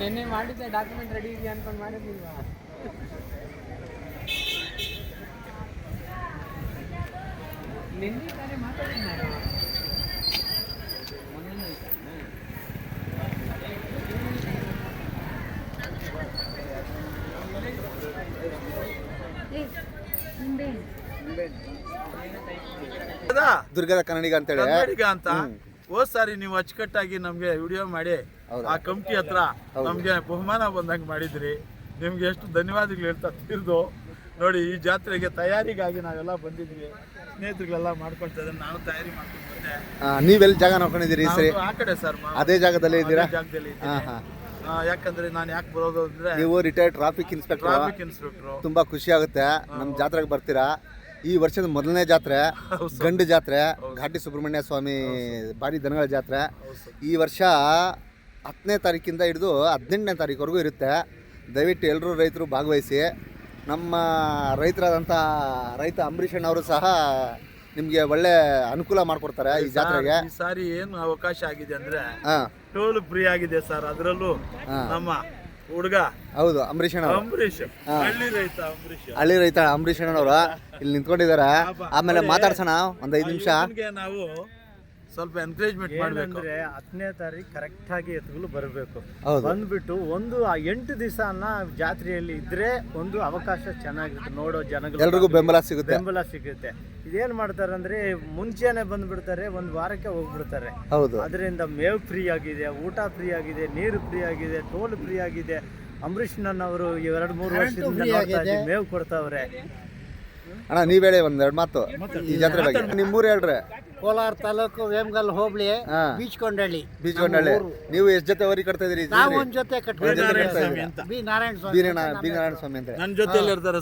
ನಿನ್ನೆ ಮಾಡಿದ್ದೆ document ready ಇದೆಯಾ ಅನ್ಕೊಂಡು ಮಾಡಿದ್ನಿಲ್ವಾ? ನಿನ್ನೆ ತಾನೇ ಮಾತಾಡಿದ್ದೆ ನಾನು. ದುರ್ಗದ ಕನ್ನಡಿಗ ಅಂತೇಳಿ ಕನ್ನಡಿಗ ಅಂತ ಹೋದ್ ಸಾರಿ ನೀವು ಅಚ್ಚುಕಟ್ಟಾಗಿ ನಮ್ಗೆ ವಿಡಿಯೋ ಮಾಡಿ ಆ ಕಮಿಟಿ ಹತ್ರ ನಮ್ಗೆ ಬಹುಮಾನ ಬಂದಂಗ ಮಾಡಿದ್ರಿ. ನಿಮ್ಗೆ ಎಷ್ಟು ಧನ್ಯವಾದಗಳು ಹೇಳ್ತಾ ತಿರ್ದು ನೋಡಿ. ಈ ಜಾತ್ರೆಗೆ ತಯಾರಿಗಾಗಿ ನಾವೆಲ್ಲ ಬಂದಿದ್ವಿ, ಸ್ನೇಹಿತರುಗಳೆಲ್ಲ ಮಾಡ್ಕೊಳ್ತಾ ಇದ್ದಾರೆ, ನಾವು ತಯಾರಿ ಮಾಡ್ಕೊಂಡು ಬಂದೆ. ನೀವೆಲ್ಲಿ ಜಾಗ ನೋಡ್ಕೊಂಡಿದ್ದೀರಿ ಸರಿ? ಆ ಕಡೆ ಸರ್, ಅದೇ ಜಾಗದಲ್ಲಿ ಇದ್ದೀರಾ? ಜಾಗದಲ್ಲಿ ಯಾಕಂದ್ರೆ ನಾನು ಯಾಕೆ ಬರೋದು ಅಂದ್ರೆ, ನೀವು ರಿಟೈರ್ಡ್ ಟ್ರಾಫಿಕ್ ಇನ್ಸ್ಪೆಕ್ಟರ್. ತುಂಬಾ ಖುಷಿ ಆಗುತ್ತೆ ನಮ್ಮ ಜಾತ್ರೆಗೆ ಬರ್ತೀರಾ. ಈ ವರ್ಷದ ಮೊದಲನೇ ಜಾತ್ರೆ, ಗಂಡು ಜಾತ್ರೆ, ಘಾಟಿ ಸುಬ್ರಹ್ಮಣ್ಯ ಸ್ವಾಮಿ ಭಾರಿ ದನಗಳ ಜಾತ್ರೆ. ಈ ವರ್ಷ 10ನೇ ತಾರೀಕಿಂದ ಹಿಡಿದು 18ನೇ ತಾರೀಕುವರೆಗೂ ಇರುತ್ತೆ. ದಯವಿಟ್ಟು ಎಲ್ಲರೂ ರೈತರು ಭಾಗವಹಿಸಿ. ನಮ್ಮ ರೈತರಾದಂಥ ರೈತ ಅಂಬರೀಷ್ ಅವರು ಸಹ ನಿಮಗೆ ಒಳ್ಳೆ ಅನುಕೂಲ ಮಾಡಿಕೊಡ್ತಾರೆ ಈ ಜಾತ್ರೆಗೆ. ಈ ಸಾರಿ ಏನು ಅವಕಾಶ ಆಗಿದೆ ಅಂದ್ರೆ ಟೋಲ್ ಫ್ರೀ ಆಗಿದೆ ಸರ್. ಅದರಲ್ಲೂ ನಮ್ಮ ಹುಡುಗ, ಹೌದು, ಅಂಬರೀಷ್ ಹಳ್ಳಿ ರೈತ ಅಂಬರೀಷ್ ಅವರು ಇಲ್ಲಿ ನಿಂತ್ಕೊಂಡಿದ್ದಾರೆ. ಆಮೇಲೆ ಮಾತಾಡ್ಸೋಣ ಒಂದು 5 ನಿಮಿಷ. ನಾವು ಸ್ವಲ್ಪ ಎನ್ಕರೇಜ್ಮೆಂಟ್ ಮಾಡಬೇಕು. 10ನೇ ತಾರೀಕು ಕರೆಕ್ಟ್ ಆಗಿ ಎತ್ತುಗಳು ಬರಬೇಕು. ಬಂದ್ಬಿಟ್ಟು ಒಂದು 8 ದಿವಸ ಜಾತ್ರೆಯಲ್ಲಿ ಇದ್ರೆ ಒಂದು ಅವಕಾಶ ಚೆನ್ನಾಗಿರುತ್ತೆ, ನೋಡೋ ಜನಗಳು ಎಲ್ರಿಗೂ ಬೆಂಬಲ ಸಿಗುತ್ತೆ. ಇದೇನ್ ಮಾಡ್ತಾರೆ ಅಂದ್ರೆ ಮುಂಚೆನೆ ಬಂದ್ಬಿಡ್ತಾರೆ, ಒಂದು ವಾರಕ್ಕೆ ಹೋಗ್ಬಿಡ್ತಾರೆ. ಹೌದು, ಅದರಿಂದ ಮೇವು ಫ್ರೀ ಆಗಿದೆ, ಊಟ ಫ್ರೀ ಆಗಿದೆ, ನೀರು ಫ್ರೀ ಆಗಿದೆ, ಟೋಲ್ ಫ್ರೀ ಆಗಿದೆ. ಅಂಬರೀಷ್ ಅವರು 2-3 ವರ್ಷದಿಂದ ಮೇವು ಕೊಡ್ತಾವ್ರೆ. ಅಣ್ಣ ನೀವ್ ಹೇಳಿ ಒಂದೆರಡು ಮಾತು ಈ ಜಾತ್ರೆ ಬಗ್ಗೆ. ನಿಮ್ಮೂರು ಹೇಳ್ರಿ? ಕೋಲಾರ ತಾಲೂಕು ವೇಮಗಲ್ ಹೋಬಳಿ ಬೀಚ್ಕೊಂಡಳ್ಳಿ. ನೀವು ಎಷ್ಟು ಜೊತೆ ವರಿ ಕಟ್ತಾ ಇದೀರಿ? ನಾವು ಒಂದ್ ಜೊತೆ ಬಿ ನಾರಾಯಣ ಸ್ವಾಮಿ ಅಂತ ನನ್ನ ಜೊತೆಲಿ ಇರ್ತಾರೆ.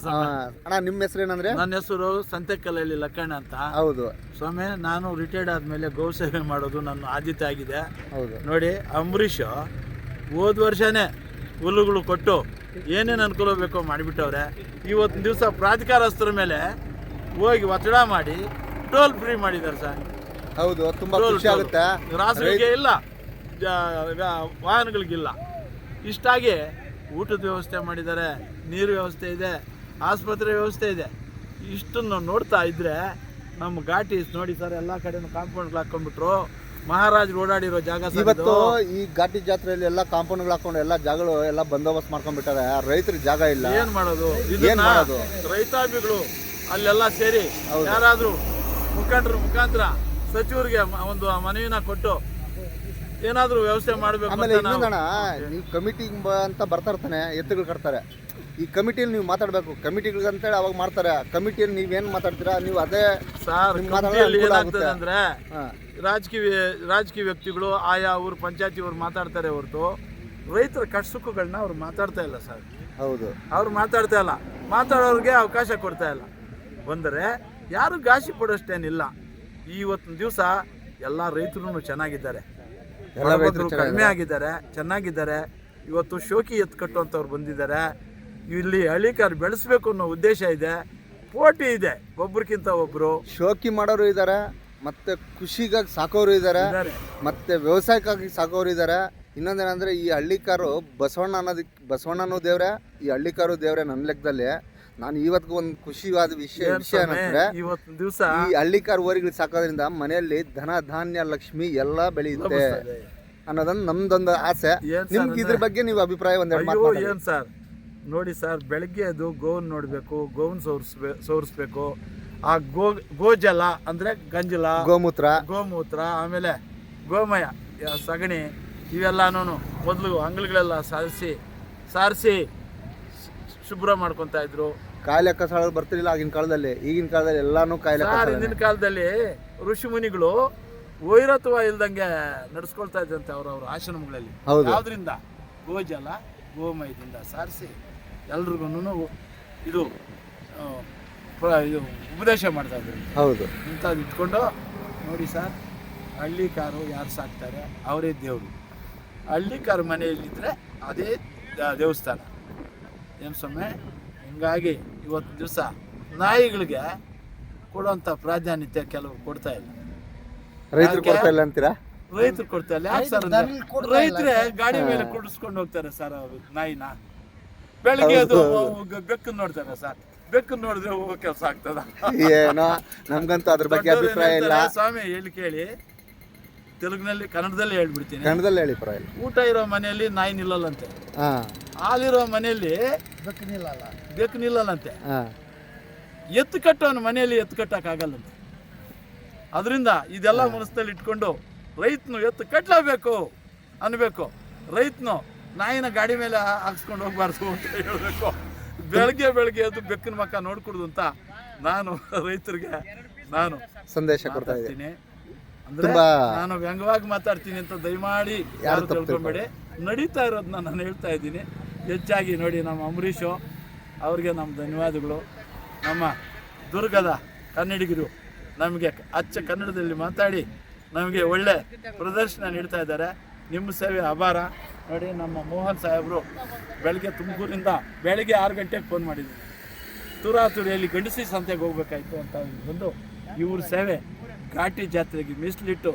ಅಣ್ಣ ನಿಮ್ಮ ಹೆಸರು ಏನಂದ್ರೆ? ನನ್ನ ಹೆಸರು ಸಂತೆಕಲ್ಲಹಳ್ಳಿ ಲಕ್ಕಣ್ಣ ಅಂತ. ಹೌದು ಸ್ವಾಮಿ, ನಾನು ರಿಟೈರ್ಡ್ ಆದ್ಮೇಲೆ ಗೋ ಸೇವೆ ಮಾಡೋದು ನನ್ನ ಆದ್ಯತೆ ಆಗಿದೆ. ಹೌದು ನೋಡಿ, ಅಂಬರೀಷ್ ಹೋದ ವರ್ಷನೇ ಹುಲ್ಲುಗಳು ಕೊಟ್ಟು ಏನೇನು ಅನುಕೂಲ ಬೇಕೋ ಮಾಡಿಬಿಟ್ಟವ್ರೆ. ಇವತ್ತಿನ ದಿವಸ ಪ್ರಾಧಿಕಾರಸ್ಥರ ಮೇಲೆ ಹೋಗಿ ಒತ್ತಡ ಮಾಡಿ ಟೋಲ್ ಫ್ರೀ ಮಾಡಿದ್ದಾರೆ ಸರ್. ಹೌದು, ತುಂಬಾ ಖುಷಿ ಆಗುತ್ತೆ. ರಾಸುಗಳಿಗೆ ಇಲ್ಲ, ವಾಹನಗಳಿಗಿಲ್ಲ. ಇಷ್ಟಾಗಿ ಊಟದ ವ್ಯವಸ್ಥೆ ಮಾಡಿದ್ದಾರೆ, ನೀರು ವ್ಯವಸ್ಥೆ ಇದೆ, ಆಸ್ಪತ್ರೆ ವ್ಯವಸ್ಥೆ ಇದೆ. ಇಷ್ಟನ್ನು ನೋಡ್ತಾ ಇದ್ರೆ ನಮ್ಮ ಘಾಟಿ ನೋಡಿ ಸರ್, ಎಲ್ಲ ಕಡೆನೂ ಕಾಂಪೌಂಡ್ಗಳು ಹಾಕೊಂಡ್ಬಿಟ್ರು. ಮಹಾರಾಜರು ಓಡಾಡಿರೋ ಜಾಗ ಇವತ್ತು ಈ ಘಾಟಿ ಜಾತ್ರೆಯಲ್ಲಿ ಎಲ್ಲ ಕಾಂಪೌಂಡ್ಗಳು ಹಾಕೊಂಡು ಎಲ್ಲ ಜಾಗಗಳು ಎಲ್ಲ ಬಂದೋಬಸ್ತ್ ಮಾಡ್ಕೊಂಡ್ಬಿಟ್ಟಾರೆ. ರೈತರಿಗೆ ಜಾಗ ಇಲ್ಲ, ಏನ್ ಮಾಡೋದು? ರೈತಾಭಿಗಳು ಅಲ್ಲೆಲ್ಲ ಸೇರಿ ಯಾರಾದ್ರೂ ಮುಖಂಡರ ಮುಖಾಂತರ ಸಚಿವರಿಗೆ ಒಂದು ಮನವಿನ ಕೊಟ್ಟು ಏನಾದ್ರೂ ವ್ಯವಸ್ಥೆ ಮಾಡಬೇಕು. ಆಮೇಲೆ ಇನ್ನೊಂದಣ, ನೀವು ಕಮಿಟಿ ಅಂತ ಬರ್ತಾ ಇರ್ತಾನೆ, ಎತ್ತುಗಳು ಕಟ್ತಾರೆ. ಈ ಕಮಿಟಿಯಲ್ಲಿ ನೀವು ಮಾತಾಡಬೇಕು. ಕಮಿಟಿಗಳಿಗೆ ಅಂತೇಳಿ ಅವಾಗ ಮಾಡ್ತಾರೆ. ಕಮಿಟಿಯಲ್ಲಿ ನೀವೇನು ಮಾತಾಡ್ತೀರಾ ನೀವು ಅದೇ ಸರ್. ಏನಾಗ್ತದೆ ಅಂದ್ರೆ ರಾಜಕೀಯ ವ್ಯಕ್ತಿಗಳು ಆಯಾ ಊರು ಪಂಚಾಯತಿ ಮಾತಾಡ್ತಾರೆ ಹೊರತು ರೈತರ ಕಷ್ಟ ಸುಖಗಳನ್ನ ಅವ್ರು ಮಾತಾಡ್ತಾ ಇಲ್ಲ ಸರ್. ಹೌದು, ಅವ್ರು ಮಾತಾಡ್ತಾ ಇಲ್ಲ, ಮಾತಾಡೋರಿಗೆ ಅವಕಾಶ ಕೊಡ್ತಾ ಇಲ್ಲ. ಬಂದರೆ ಯಾರು ಗಾಸಿ ಪಡೋಷ್ಟೇನಿಲ್ಲ. ಇವತ್ತಿನ ದಿವಸ ಎಲ್ಲ ರೈತರು ಚೆನ್ನಾಗಿದ್ದಾರೆ, ಕಡಿಮೆ ಆಗಿದ್ದಾರೆ, ಚೆನ್ನಾಗಿದ್ದಾರೆ. ಇವತ್ತು ಶೋಕಿ ಎತ್ತು ಕಟ್ಟುವಂಥವ್ರು ಬಂದಿದ್ದಾರೆ. ಇಲ್ಲಿ ಹಳ್ಳಿಕಾರ್ ಬೆಳೆಸ್ಬೇಕು ಅನ್ನೋ ಉದ್ದೇಶ ಇದೆ, ಪೋಟಿ ಇದೆ. ಒಬ್ರಿಗಿಂತ ಒಬ್ರು ಶೋಕಿ ಮಾಡೋರು ಇದ್ದಾರೆ, ಮತ್ತೆ ಖುಷಿಗಾಗಿ ಸಾಕೋರು ಇದ್ದಾರೆ, ಮತ್ತೆ ವ್ಯವಸಾಯಕ್ಕಾಗಿ ಸಾಕೋರು ಇದ್ದಾರೆ. ಇನ್ನೊಂದೇನಂದ್ರೆ ಈ ಹಳ್ಳಿಕಾರು ಬಸವಣ್ಣನೂ ದೇವ್ರೆ, ಈ ಹಳ್ಳಿಕಾರು ದೇವ್ರೆ. ನನ್ನ ಲೆಕ್ಕದಲ್ಲಿ ನಾನು ಇವತ್ತಿಗೂ ಒಂದು ಖುಷಿಯಾದ ವಿಷಯ ಏನಂದ್ರೆ, ಇವತ್ತಿನ ದಿವಸ ಈ ಹಳ್ಳಿಕಾರು ಓರಿಗಳು ಸಾಕೋದ್ರಿಂದ ಮನೆಯಲ್ಲಿ ಧನ ಧಾನ್ಯ ಲಕ್ಷ್ಮಿ ಎಲ್ಲ ಬೆಳೆಯುತ್ತೆ ಅನ್ನೋದನ್ನ ನಮ್ದೊಂದು ಆಸೆ. ನಿಮ್ಗೆ ಇದ್ರ ಬಗ್ಗೆ ನೀವು ಅಭಿಪ್ರಾಯ ಒಂದೆರಡು ಮಾತು? ಏನ್ ಸರ್, ನೋಡಿ ಸರ್, ಬೆಳಗ್ಗೆ ಅದು ಗೋವನ್ನು ನೋಡಬೇಕು, ಗೋವನ್ನು ಸೋರಿಸ್ಬೇಕು. ಆ ಗೋಜಲ ಅಂದ್ರೆ ಗಂಜಲ, ಗೋಮೂತ್ರ, ಆಮೇಲೆ ಗೋಮಯ, ಸಗಣಿ, ಇವೆಲ್ಲನೂ ಮೊದಲು ಅಂಗಲ್ಗಳೆಲ್ಲ ಸಾರಿಸಿ ಶುಭ್ರ ಮಾಡ್ಕೊತಾ ಇದ್ರು. ಕಾಯಿಲೆ ಕಸಾಳ ಬರ್ತಿರ್ಲಿಲ್ಲ ಆಗಿನ ಕಾಲದಲ್ಲಿ. ಈಗಿನ ಕಾಲದಲ್ಲಿ ಎಲ್ಲಾನು ಕಾಯಿಲೆ. ಹಿಂದಿನ ಕಾಲದಲ್ಲಿ ಋಷಿ ಮುನಿಗಳು ವೈರತ್ವ ಇಲ್ದಂಗೆ ನಡ್ಸ್ಕೊಳ್ತಾ ಇದ್ದಂತೆ ಅವ್ರವ್ರ ಆಶ್ರಮಗಳಲ್ಲಿ. ಯಾವ್ದ್ರಿಂದ? ಗೋಜಲ ಗೋಮಯದಿಂದ ಸಾರಿಸಿ ಎಲ್ರಿಗೂ ಇದು ಉಪದೇಶ ಮಾಡ್ತಾ ಇದ್ರು. ಹೌದು, ಇಂಥದ್ದು ಇಟ್ಕೊಂಡು ನೋಡಿ ಸರ್, ಹಳ್ಳಿ ಕಾರು ಯಾರು ಸಾಕ್ತಾರೆ ಅವರೇ ದೇವರು. ಹಳ್ಳಿ ಕಾರು ಮನೆಯಲ್ಲಿದ್ದರೆ ಅದೇ ದೇವಸ್ಥಾನ. ಏನು ಸ್ವಾಮಿ, ಹಿಂಗಾಗಿ ಇವತ್ತು ದಿವಸ ನಾಯಿಗಳಿಗೆ ಕೊಡುವಂಥ ಪ್ರಾಧಾನ್ಯತೆ ಕೆಲವರು ಕೊಡ್ತಾ ಇಲ್ಲ. ರೈತರು ಕೊಡ್ತಾ ಇಲ್ಲ ಅಂತೀರಾ? ರೈತರು ಕೊಡ್ತಾ ಇಲ್ಲ. ಯಾಕೆ ಸರ್ ರೈತರೇ ಗಾಡಿ ಮೇಲೆ ಕುಡಿಸ್ಕೊಂಡು ಹೋಗ್ತಾರೆ ಸರ್ ಅವರು ನಾಯಿನ. ಬೆಳಿಗ್ಗೆ ಅದು ಬೆಕ್ಕನ್ನು ನೋಡ್ತಾರೆ ಸರ್, ಬೆಕ್ಕನ್ನು ನೋಡಿದ್ರೆ ಹೋಗೋ ಕೆಲಸ ಆಗ್ತದ? ಏನೋ ನಮ್ಗಂತೂ ಅದ್ರ ಬಗ್ಗೆ ಅಭಿಪ್ರಾಯ ಇಲ್ಲ ಸ್ವಾಮಿ. ಹೇಳಿ ಕೇಳಿ, ತೆಲುಗಿನಲ್ಲಿ ಕನ್ನಡದಲ್ಲಿ ಹೇಳ್ಬಿಡ್ತೀನಿ, ಕನ್ನಡದಲ್ಲಿ ಹೇಳಿ ಪರವಾಗಿಲ್ಲ. ಊಟ ಇರೋ ಮನೆಯಲ್ಲಿ ನಾಯಿ ನಿಲ್ಲಲ್ಲಂತೆ, ಹಾ ಹಾಲಿರೋ ಮನೆಯಲ್ಲಿ ಬೆಕ್ಕು ನಿಲ್ಲಲ್ಲಂತೆ, ಎತ್ತು ಕಟ್ಟೋನ ಮನೆಯಲ್ಲಿ ಎತ್ತು ಕಟ್ಟಕ್ಕಾಗಲ್ಲಂತೆ. ಅದರಿಂದ ಇದೆಲ್ಲ ಮನಸ್ಸಲ್ಲಿ ಇಟ್ಕೊಂಡು ರೈತನು ಎತ್ತು ಕಟ್ಟಲೇಬೇಕು ಅನ್ಬೇಕು. ರೈತನು ನಾಯಿನ ಗಾಡಿ ಮೇಲೆ ಹಾಕ್ಸ್ಕೊಂಡು ಹೋಗ್ಬಾರ್ದು ಅಂತ ಹೇಳ್ಬೇಕು. ಬೆಳಗ್ಗೆ ಎದ್ದು ಬೆಕ್ಕಿನ ಮಕ್ಕ ನೋಡ್ಕೊಡುದು ಅಂತ ನಾನು ರೈತರಿಗೆ ನಾನು ಸಂದೇಶ ಕೊಡ್ತಾ ಇದ್ದೀನಿ. ಅಂದ್ರೆ ನಾನು ವ್ಯಂಗ್ಯವಾಗಿ ಮಾತಾಡ್ತೀನಿ ಅಂತ ದಯಮಾಡಿ ಯಾರು ತಿಳ್ಕೊಂಬೇಡಿ. ನಡೀತಾ ಇರೋದನ್ನ ನಾನು ಹೇಳ್ತಾ ಇದ್ದೀನಿ. ಹೆಚ್ಚಾಗಿ ನೋಡಿ, ನಮ್ಮ ಅಂಬರೀಷು ಅವ್ರಿಗೆ ನಮ್ಮ ಧನ್ಯವಾದಗಳು. ನಮ್ಮ ದುರ್ಗದ ಕನ್ನಡಿಗರು ನಮಗೆ ಅಚ್ಚ ಕನ್ನಡದಲ್ಲಿ ಮಾತಾಡಿ ನಮಗೆ ಒಳ್ಳೆ ಪ್ರದರ್ಶನ ನೀಡ್ತಾ ಇದ್ದಾರೆ. ನಿಮ್ಮ ಸೇವೆ ಅಪಾರ. ನೋಡಿ, ನಮ್ಮ ಮೋಹನ್ ಸಾಹೇಬರು ಬೆಳಗ್ಗೆ ತುಮಕೂರಿಂದ ಬೆಳಗ್ಗೆ 6 ಗಂಟೆಗೆ ಫೋನ್ ಮಾಡಿದ್ದೀನಿ. ತುರಾತುರಿಯಲ್ಲಿ ಗಂಡಸಿ ಸಂತೆಗೆ ಹೋಗ್ಬೇಕಾಯ್ತು ಅಂತ ಬಂದು ಇವ್ರ ಸೇವೆ ಘಾಟಿ ಜಾತ್ರೆಗೆ ಮೀಸಲಿಟ್ಟು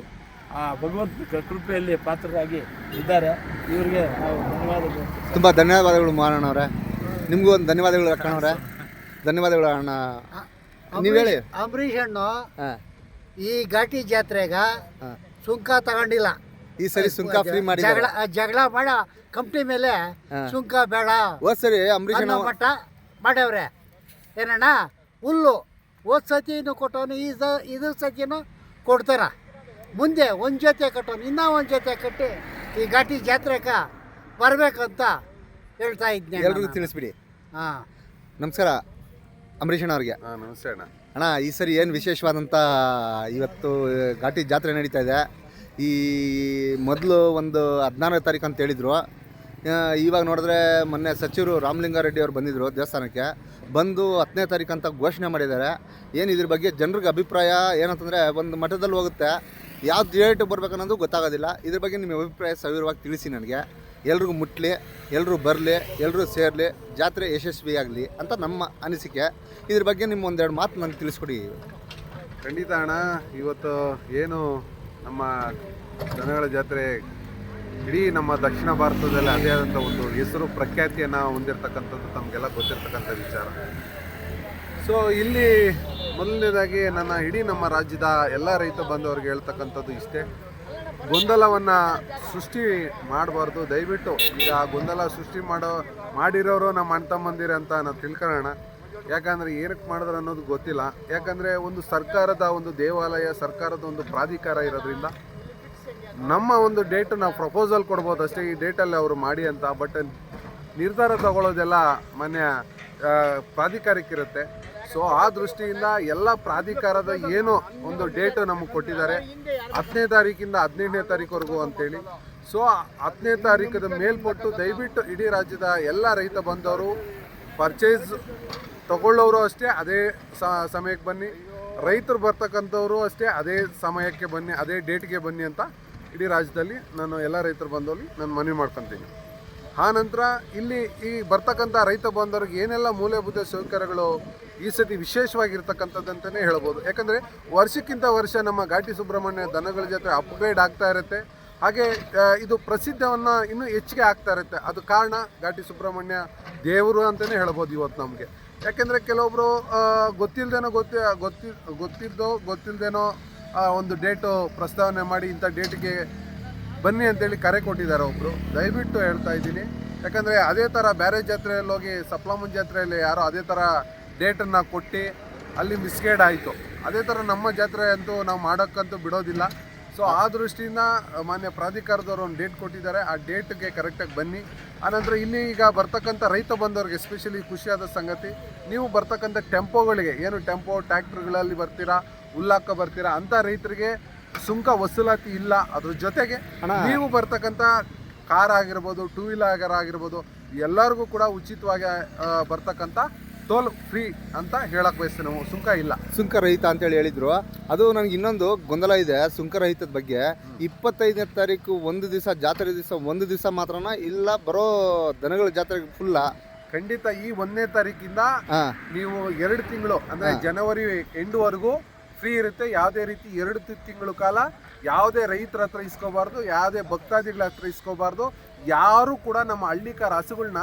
ಆ ಭಗವಂತ ಕೃಪೆಯಲ್ಲಿ ಪಾತ್ರರಾಗಿ ಇದ್ದಾರೆ. ಇವ್ರಿಗೆ ನಾವು ಧನ್ಯವಾದಗಳು. ತುಂಬ ಧನ್ಯವಾದಗಳು ಮಾರಣ್ಣ ಅವರೇ. ನಿಮಗೂ ಒಂದು ಧನ್ಯವಾದಗಳು ಅಕ್ಕಣ್ಣವ್ರೆ. ಧನ್ಯವಾದಗಳು ಅಣ್ಣ. ನೀವು ಹೇಳಿ. ಅಂಬರೀಷ್ ಅಣ್ಣ ಈ ಘಾಟಿ ಜಾತ್ರೆಗ ಸುಂಕ ತಗೊಂಡಿಲ್ಲ. ಈ ಸರಿ ಸುಂಕ ಫ್ರೀ ಮಾಡಿ ಜಗಳ ಮಾಡ ಕಂಪ್ನಿ ಮೇಲೆ ಸುಂಕ ಬೇಡ ಹೋದ್ ಸರಿ ಅಂಬರೀಷ್ ಅಣ್ಣ ಮಟ್ಟ ಮಾಡ್ಯವ್ರೆ. ಏನಣ್ಣ ಹುಲ್ಲು ಹೋದ್ ಸತಿನೂ ಕೊಟ್ಟವನು, ಇದು ಸತಿನೂ ಕೊಡ್ತಾರ. ಮುಂದೆ ಒಂದು ಜೊತೆ ಕಟ್ಟೋನು, ಇನ್ನೂ ಒಂದು ಜೊತೆ ಕಟ್ಟಿ ಈ ಘಾಟಿ ಜಾತ್ರೆಗೆ ಬರಬೇಕಂತ ಹೇಳ್ತಾ ಇದ್ದೀನಿ. ಎಲ್ರಿಗೂ ತಿಳಿಸ್ಬಿಡಿ. ಹಾಂ, ನಮಸ್ಕಾರ ಅಂಬರೀಷ್ ಅಣ್ಣ ಅವ್ರಿಗೆ. ನಮಸ್ತೆ ಅಣ್ಣ. ಅಣ್ಣ, ಈ ಸರಿ ಏನು ವಿಶೇಷವಾದಂಥ ಇವತ್ತು ಘಾಟಿ ಜಾತ್ರೆ ನಡೀತಾ ಇದೆ. ಈ ಮೊದಲು ಒಂದು 14ನೇ ತಾರೀಕು ಅಂತ ಹೇಳಿದರು. ಇವಾಗ ನೋಡಿದ್ರೆ ಮೊನ್ನೆ ಸಚಿವರು ರಾಮಲಿಂಗಾರೆಡ್ಡಿ ಅವರು ಬಂದಿದ್ದರು ದೇವಸ್ಥಾನಕ್ಕೆ. ಬಂದು 10ನೇ ತಾರೀಕು ಅಂತ ಘೋಷಣೆ ಮಾಡಿದ್ದಾರೆ. ಏನು ಇದ್ರ ಬಗ್ಗೆ ಜನರಿಗೆ ಅಭಿಪ್ರಾಯ ಏನಂತಂದರೆ, ಒಂದು ಮಠದಲ್ಲಿ ಹೋಗುತ್ತೆ, ಯಾವ ಡೇಟ್ ಬರ್ಬೇಕನ್ನೋದು ಗೊತ್ತಾಗೋದಿಲ್ಲ. ಇದ್ರ ಬಗ್ಗೆ ನಿಮ್ಮ ಅಭಿಪ್ರಾಯ ಸವಿರವಾಗಿ ತಿಳಿಸಿ ನನಗೆ. ಎಲ್ರಿಗೂ ಮುಟ್ಲಿ, ಎಲ್ಲರೂ ಬರಲಿ, ಎಲ್ಲರೂ ಸೇರಲಿ, ಜಾತ್ರೆ ಯಶಸ್ವಿಯಾಗಲಿ ಅಂತ ನಮ್ಮ ಅನಿಸಿಕೆ. ಇದ್ರ ಬಗ್ಗೆ ನಿಮ್ಮ ಒಂದೆರಡು ಮಾತು ನನಗೆ ತಿಳಿಸ್ಕೊಡಿ. ಖಂಡಿತ ಅಣ್ಣ. ಇವತ್ತು ಏನು ನಮ್ಮ ದನಗಳ ಜಾತ್ರೆ ಇಡೀ ನಮ್ಮ ದಕ್ಷಿಣ ಭಾರತದಲ್ಲಿ ಅದೇ ಆದಂಥ ಒಂದು ಹೆಸರು ಪ್ರಖ್ಯಾತಿಯನ್ನು ಹೊಂದಿರತಕ್ಕಂಥದ್ದು ತಮಗೆಲ್ಲ ಗೊತ್ತಿರ್ತಕ್ಕಂಥ ವಿಚಾರ. ಸೊ ಇಲ್ಲಿ ಮೊದಲನೇದಾಗಿ ನನ್ನ ಇಡೀ ನಮ್ಮ ರಾಜ್ಯದ ಎಲ್ಲ ರೈತ ಬಂಧುವರಿಗೆ ಹೇಳ್ತಕ್ಕಂಥದ್ದು ಇಷ್ಟೇ, ಗೊಂದಲವನ್ನು ಸೃಷ್ಟಿ ಮಾಡಬಾರ್ದು. ದಯವಿಟ್ಟು ಈಗ ಗೊಂದಲ ಸೃಷ್ಟಿ ಮಾಡಿರೋರು ನಮ್ಮ ಅಣ್ಣ ತಮ್ಮಂದಿರ ಅಂತ ನಾವು ತಿಳ್ಕೊಳ್ಳೋಣ. ಯಾಕಂದರೆ ಏನಕ್ಕೆ ಮಾಡಿದ್ರು ಅನ್ನೋದು ಗೊತ್ತಿಲ್ಲ. ಯಾಕಂದರೆ ಒಂದು ಸರ್ಕಾರದ ಒಂದು ದೇವಾಲಯ, ಸರ್ಕಾರದ ಒಂದು ಪ್ರಾಧಿಕಾರ ಇರೋದ್ರಿಂದ ನಮ್ಮ ಒಂದು ಡೇಟ್ ನಾವು ಪ್ರಪೋಸಲ್ ಕೊಡ್ಬೋದು ಅಷ್ಟೇ, ಈ ಡೇಟಲ್ಲಿ ಅವರು ಮಾಡಿ ಅಂತ. ಬಟ್ ನಿರ್ಧಾರ ತಗೊಳ್ಳೋದೆಲ್ಲ ಮಾನ್ಯ ಪ್ರಾಧಿಕಾರಕ್ಕಿರುತ್ತೆ. ಸೊ ಆ ದೃಷ್ಟಿಯಿಂದ ಎಲ್ಲ ಪ್ರಾಧಿಕಾರದ ಏನೋ ಒಂದು ಡೇಟು ನಮಗೆ ಕೊಟ್ಟಿದ್ದಾರೆ, 10ನೇ ತಾರೀಕಿಂದ 18ನೇ ತಾರೀಕುವರೆಗೂ ಅಂತೇಳಿ. ಸೊ 10ನೇ ತಾರೀಕದ ಮೇಲ್ಪಟ್ಟು ದಯವಿಟ್ಟು ಇಡೀ ರಾಜ್ಯದ ಎಲ್ಲ ರೈತ ಬಂದವರು ಪರ್ಚೇಸ್ ತಗೊಳ್ಳೋರು ಅಷ್ಟೇ ಅದೇ ಸಮಯಕ್ಕೆ ಬನ್ನಿ, ರೈತರು ಬರ್ತಕ್ಕಂಥವ್ರು ಅಷ್ಟೇ ಅದೇ ಸಮಯಕ್ಕೆ ಬನ್ನಿ, ಅದೇ ಡೇಟ್ಗೆ ಬನ್ನಿ ಅಂತ ಇಡೀ ರಾಜ್ಯದಲ್ಲಿ ನಾನು ಎಲ್ಲ ರೈತರು ಬಂದವಲ್ಲಿ ನಾನು ಮನವಿ ಮಾಡ್ಕೊತೀನಿ. ಆ ನಂತರ ಇಲ್ಲಿ ಈ ಬರ್ತಕ್ಕಂಥ ರೈತ ಬಂದವ್ರಿಗೆ ಏನೆಲ್ಲ ಮೂಲಭೂತ ಸೌಕರ್ಯಗಳು ಈ ಸತಿ ವಿಶೇಷವಾಗಿರ್ತಕ್ಕಂಥದ್ದಂತಲೇ ಹೇಳ್ಬೋದು. ಯಾಕಂದರೆ ವರ್ಷಕ್ಕಿಂತ ವರ್ಷ ನಮ್ಮ ಘಾಟಿ ಸುಬ್ರಹ್ಮಣ್ಯ ದನಗಳ ಜಾತ್ರೆ ಅಪ್ಗ್ರೇಡ್ ಆಗ್ತಾ ಇರುತ್ತೆ. ಹಾಗೆ ಇದು ಪ್ರಸಿದ್ಧವನ್ನು ಇನ್ನೂ ಹೆಚ್ಚಿಗೆ ಆಗ್ತಾ ಇರುತ್ತೆ. ಅದು ಕಾರಣ ಘಾಟಿ ಸುಬ್ರಹ್ಮಣ್ಯ ದೇವರು ಅಂತಲೇ ಹೇಳ್ಬೋದು ಇವತ್ತು ನಮಗೆ. ಯಾಕೆಂದರೆ ಕೆಲವೊಬ್ಬರು ಗೊತ್ತಿಲ್ದೇನೋ ಒಂದು ಡೇಟು ಪ್ರಸ್ತಾವನೆ ಮಾಡಿ ಇಂಥ ಡೇಟಿಗೆ ಬನ್ನಿ ಅಂತೇಳಿ ಕರೆ ಕೊಟ್ಟಿದ್ದಾರೆ ಒಬ್ಬರು. ದಯವಿಟ್ಟು ಹೇಳ್ತಾ ಇದ್ದೀನಿ, ಯಾಕಂದರೆ ಅದೇ ಥರ ಬೇರೆ ಜಾತ್ರೆಯಲ್ಲಿ ಹೋಗಿ ಸಪ್ಲಮನ್ ಜಾತ್ರೆಯಲ್ಲಿ ಯಾರೋ ಅದೇ ಥರ ಡೇಟನ್ನು ಕೊಟ್ಟು ಅಲ್ಲಿ ಮಿಸ್ಗೈಡ್ ಆಯಿತು. ಅದೇ ಥರ ನಮ್ಮ ಜಾತ್ರೆ ಅಂತೂ ನಾವು ಮಾಡೋಕ್ಕಂತೂ ಬಿಡೋದಿಲ್ಲ. ಸೊ ಆ ದೃಷ್ಟಿಯಿಂದ ಮಾನ್ಯ ಪ್ರಾಧಿಕಾರದವರು ಒಂದು ಡೇಟ್ ಕೊಟ್ಟಿದ್ದಾರೆ, ಆ ಡೇಟ್ಗೆ ಕರೆಕ್ಟಾಗಿ ಬನ್ನಿ. ಆನಂತರ ಇಲ್ಲಿ ಈಗ ಬರ್ತಕ್ಕಂಥ ರೈತ ಬಂದವ್ರಿಗೆ ಎಸ್ಪೆಷಲಿ ಖುಷಿಯಾದ ಸಂಗತಿ, ನೀವು ಬರ್ತಕ್ಕಂಥ ಟೆಂಪೋಗಳಿಗೆ ಏನು ಟೆಂಪೋ ಟ್ಯಾಕ್ಟ್ರುಗಳಲ್ಲಿ ಬರ್ತೀರಾ, ಹುಲ್ಲಾಕ ಬರ್ತೀರಾ ಅಂಥ ರೈತರಿಗೆ ಸುಂಕ ವಸೂಲಾತಿ ಇಲ್ಲ. ಅದ್ರ ಜೊತೆಗೆ ನೀವು ಬರ್ತಕ್ಕಂಥ ಕಾರ್ ಆಗಿರ್ಬೋದು, ಟೂ ವೀಲರ್ ಆಗಿರ್ಬೋದು, ಎಲ್ಲರಿಗೂ ಕೂಡ ಉಚಿತವಾಗಿ ಬರ್ತಕ್ಕಂಥ ಟೋಲ್ ಫ್ರೀ ಅಂತ ಹೇಳಕ್ ಬಯಸ್ತೀವಿ. ನಾವು ಸುಂಕ ಇಲ್ಲ, ಸುಂಕ ರಹಿತ ಅಂತೇಳಿ ಹೇಳಿದ್ರು. ಅದು ನನಗೆ ಇನ್ನೊಂದು ಗೊಂದಲ ಇದೆ ಸುಂಕ ರಹಿತದ ಬಗ್ಗೆ. 25ನೇ ತಾರೀಕು ಒಂದು ದಿವಸ, ಜಾತ್ರೆ ದಿವಸ ಒಂದು ದಿವಸ ಮಾತ್ರನಾ, ಇಲ್ಲ ಬರೋ ದನಗಳ ಜಾತ್ರೆಗೆ ಫುಲ್ಲಾ? ಖಂಡಿತ ಈ 1ನೇ ತಾರೀಕಿಂದ ನೀವು 2 ತಿಂಗಳು ಅಂದರೆ ಜನವರಿ ಎಂಡ್ವರೆಗೂ ಫ್ರೀ ಇರುತ್ತೆ. ಯಾವುದೇ ರೀತಿ 2 ತಿಂಗಳು ಕಾಲ ಯಾವುದೇ ರೈತರ ಹತ್ರ ಇಸ್ಕೋಬಾರ್ದು, ಯಾವುದೇ ಭಕ್ತಾದಿಗಳ ಹತ್ರ ಇಸ್ಕೋಬಾರ್ದು. ಯಾರು ಕೂಡ ನಮ್ಮ ಹಳ್ಳಿಕಾರ ಹಸುಗಳನ್ನ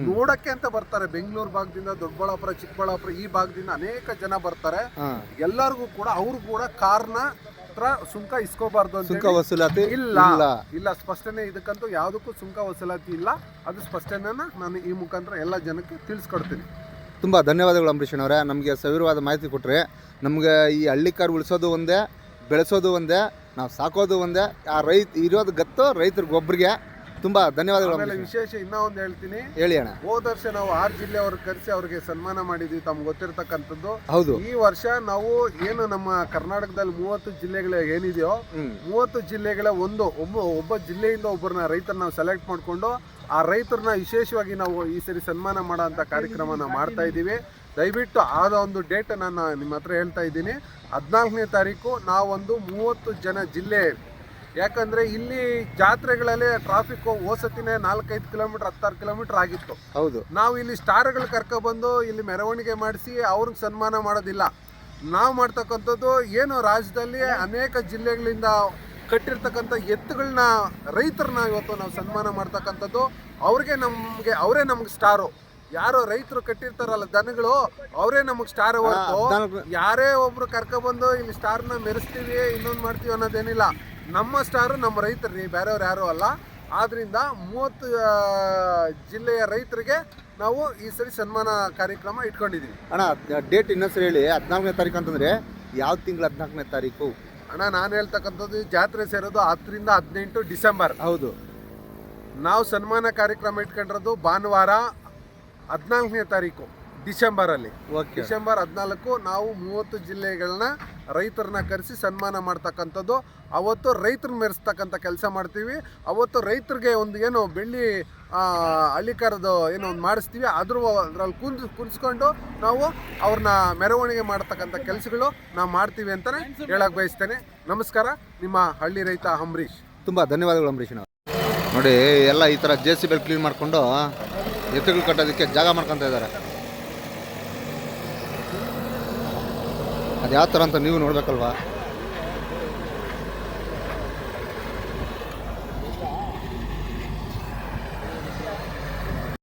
ನೋಡಕ್ಕೆ ಅಂತ ಬರ್ತಾರೆ. ಬೆಂಗಳೂರು ಭಾಗದಿಂದ, ದೊಡ್ಡಬಳ್ಳಾಪುರ, ಚಿಕ್ಕಬಳ್ಳಾಪುರ ಈ ಭಾಗದಿಂದ ಅನೇಕ ಜನ ಬರ್ತಾರೆ. ಎಲ್ಲರಿಗೂ ಕೂಡ ಅವ್ರು ಕೂಡ ಕಾರ್ನ ಹತ್ರ ಸುಂಕ ಇಸ್ಕೋಬಾರ್ದು ಅಂತ ಸುಂಕ ವಸೂಲಾತಿ ಇಲ್ಲ ಸ್ಪಷ್ಟನೆ. ಇದಕ್ಕಂತೂ ಯಾವುದಕ್ಕೂ ಸುಂಕ ವಸೂಲಾತಿ ಇಲ್ಲ. ಅದು ಸ್ಪಷ್ಟನೆನ ನಾನು ಈ ಮುಖಾಂತರ ಎಲ್ಲ ಜನಕ್ಕೆ ತಿಳಿಸ್ಕೊಡ್ತೀನಿ. ತುಂಬ ಧನ್ಯವಾದಗಳು ಅಂಬರೀಷಣ್ಣವರೇ, ನಮಗೆ ಸವಿರವಾದ ಮಾಹಿತಿ ಕೊಟ್ಟರೆ. ನಮಗೆ ಈ ಹಳ್ಳಿಕಾರ್ ಉಳಿಸೋದು ಒಂದೇ, ಬೆಳೆಸೋದು ಒಂದೇ, ನಾವು ಸಾಕೋದು ಒಂದೇ. ಆ ಇರೋದು ಗತ್ತು ರೈತರಿಗೆ ಒಬ್ರಿಗೆ. ತುಂಬ ಧನ್ಯವಾದಗಳು. ಆಮೇಲೆ ವಿಶೇಷ ಇನ್ನೂ ಒಂದು ಹೇಳ್ತೀನಿ, ಹೇಳಿ ಅಣ್ಣ. ಹೋದ ವರ್ಷ ನಾವು 6 ಜಿಲ್ಲೆಯವ್ರಿಗೆ ಕರೆಸಿ ಅವ್ರಿಗೆ ಸನ್ಮಾನ ಮಾಡಿದ್ವಿ, ತಮ್ಗೆ ಗೊತ್ತಿರ್ತಕ್ಕಂಥದ್ದು. ಹೌದು. ಈ ವರ್ಷ ನಾವು ಏನು ನಮ್ಮ ಕರ್ನಾಟಕದಲ್ಲಿ 30 ಜಿಲ್ಲೆಗಳು ಏನಿದೆಯೋ 30 ಜಿಲ್ಲೆಗಳ ಒಬ್ಬ ಜಿಲ್ಲೆಯಿಂದ ಒಬ್ಬರನ್ನ ರೈತರನ್ನ ನಾವು ಸೆಲೆಕ್ಟ್ ಮಾಡಿಕೊಂಡು ಆ ರೈತರನ್ನ ವಿಶೇಷವಾಗಿ ನಾವು ಈ ಸರಿ ಸನ್ಮಾನ ಮಾಡೋ ಅಂಥ ಕಾರ್ಯಕ್ರಮ ನಾವು ಮಾಡ್ತಾ ಇದ್ದೀವಿ. ದಯವಿಟ್ಟು ಆದ ಒಂದು ಡೇಟ್ ನಾನು ನಿಮ್ಮ ಹತ್ರ ಹೇಳ್ತಾ ಇದ್ದೀನಿ. 14ನೇ ತಾರೀಕು ನಾವೊಂದು 30 ಜನ ಜಿಲ್ಲೆ. ಯಾಕಂದರೆ ಇಲ್ಲಿ ಜಾತ್ರೆಗಳಲ್ಲಿ ಟ್ರಾಫಿಕ್ ಓಸತಿನೇ 4-5 ಕಿಲೋಮೀಟರ್ 16 ಕಿಲೋಮೀಟರ್ ಆಗಿತ್ತು. ಹೌದು. ನಾವು ಇಲ್ಲಿ ಸ್ಟಾರ್ಗಳು ಕರ್ಕೊಬಂದು ಇಲ್ಲಿ ಮೆರವಣಿಗೆ ಮಾಡಿಸಿ ಅವ್ರಿಗೆ ಸನ್ಮಾನ ಮಾಡೋದಿಲ್ಲ. ನಾವು ಮಾಡ್ತಕ್ಕಂಥದ್ದು ಏನು ರಾಜ್ಯದಲ್ಲಿ ಅನೇಕ ಜಿಲ್ಲೆಗಳಿಂದ ಕಟ್ಟಿರ್ತಕ್ಕಂಥ ಎತ್ತುಗಳನ್ನ ರೈತರನ್ನ ಇವತ್ತು ನಾವು ಸನ್ಮಾನ ಮಾಡ್ತಕ್ಕಂಥದ್ದು. ಅವರೇ ನಮ್ಗೆ ಸ್ಟಾರು. ಯಾರು ರೈತರು ಕಟ್ಟಿರ್ತಾರಲ್ಲ ದನಗಳು, ಅವರೇ ನಮಗೆ ಸ್ಟಾರ್ ಹೊರತು ಯಾರೇ ಒಬ್ರು ಕರ್ಕೊಬಂದು ಇಲ್ಲಿ ಸ್ಟಾರ್ನ ಮೆರೆಸ್ತೀವಿ ಇನ್ನೊಂದು ಮಾಡ್ತೀವಿ ಅನ್ನೋದೇನಿಲ್ಲ. ನಮ್ಮ ಸ್ಟಾರು ನಮ್ಮ ರೈತರು, ಬೇರೆಯವ್ರು ಯಾರೂ ಅಲ್ಲ. ಆದ್ದರಿಂದ 30 ಜಿಲ್ಲೆಯ ರೈತರಿಗೆ ನಾವು ಈ ಸರಿ ಸನ್ಮಾನ ಕಾರ್ಯಕ್ರಮ ಇಟ್ಕೊಂಡಿದ್ದೀವಿ. ಅಣ್ಣ ಡೇಟ್ ಇನ್ನೊಂದ್ಸರಿ ಹೇಳಿ. 14ನೇ ತಾರೀಕು ಅಂತಂದರೆ ಯಾವ ತಿಂಗಳು? 14ನೇ ತಾರೀಕು ಅಣ್ಣ ನಾನು ಹೇಳ್ತಕ್ಕಂಥದ್ದು ಜಾತ್ರೆ ಸೇರೋದು 10 ರಿಂದ 18 ಡಿಸೆಂಬರ್. ಹೌದು. ನಾವು ಸನ್ಮಾನ ಕಾರ್ಯಕ್ರಮ ಇಟ್ಕೊಂಡಿರೋದು ಭಾನುವಾರ 14ನೇ ತಾರೀಕು ಡಿಸೆಂಬರಲ್ಲಿ. ಡಿಸೆಂಬರ್ 14 ನಾವು 30 ಜಿಲ್ಲೆಗಳನ್ನ ರೈತರನ್ನ ಕರೆಸಿ ಸನ್ಮಾನ ಮಾಡ್ತಕ್ಕಂಥದ್ದು. ಅವತ್ತು ರೈತರನ್ನ ಮೆರೆಸ್ತಕ್ಕಂಥ ಕೆಲಸ ಮಾಡ್ತೀವಿ. ಅವತ್ತು ರೈತರಿಗೆ ಒಂದು ಏನು ಬೆಳ್ಳಿ ಹಳ್ಳಿಕಾರದ್ದು ಏನೋ ಒಂದು ಮಾಡಿಸ್ತೀವಿ. ಅದ್ರಲ್ಲಿ ಕುಣಿಸ್ಕೊಂಡು ನಾವು ಅವ್ರನ್ನ ಮೆರವಣಿಗೆ ಮಾಡ್ತಕ್ಕಂಥ ಕೆಲಸಗಳು ನಾವು ಮಾಡ್ತೀವಿ ಅಂತಲೇ ಹೇಳಕ್ಕೆ ಬಯಸ್ತೇನೆ. ನಮಸ್ಕಾರ, ನಿಮ್ಮ ಹಳ್ಳಿ ರೈತ ಅಂಬರೀಷ್. ತುಂಬ ಧನ್ಯವಾದಗಳು ಅಂಬರೀಷ್. ನೋಡಿ, ಎಲ್ಲ ಈ ಥರ JCB ಕ್ಲೀನ್ ಮಾಡಿಕೊಂಡು ಎತ್ತುಗಳು ಕಟ್ಟೋದಕ್ಕೆ ಜಾಗ ಮಾಡ್ಕೊತಾ ಇದ್ದಾರೆ. ಅದು ಯಾವ ಥರ ಅಂತ ನೀವು ನೋಡಬೇಕಲ್ವಾ?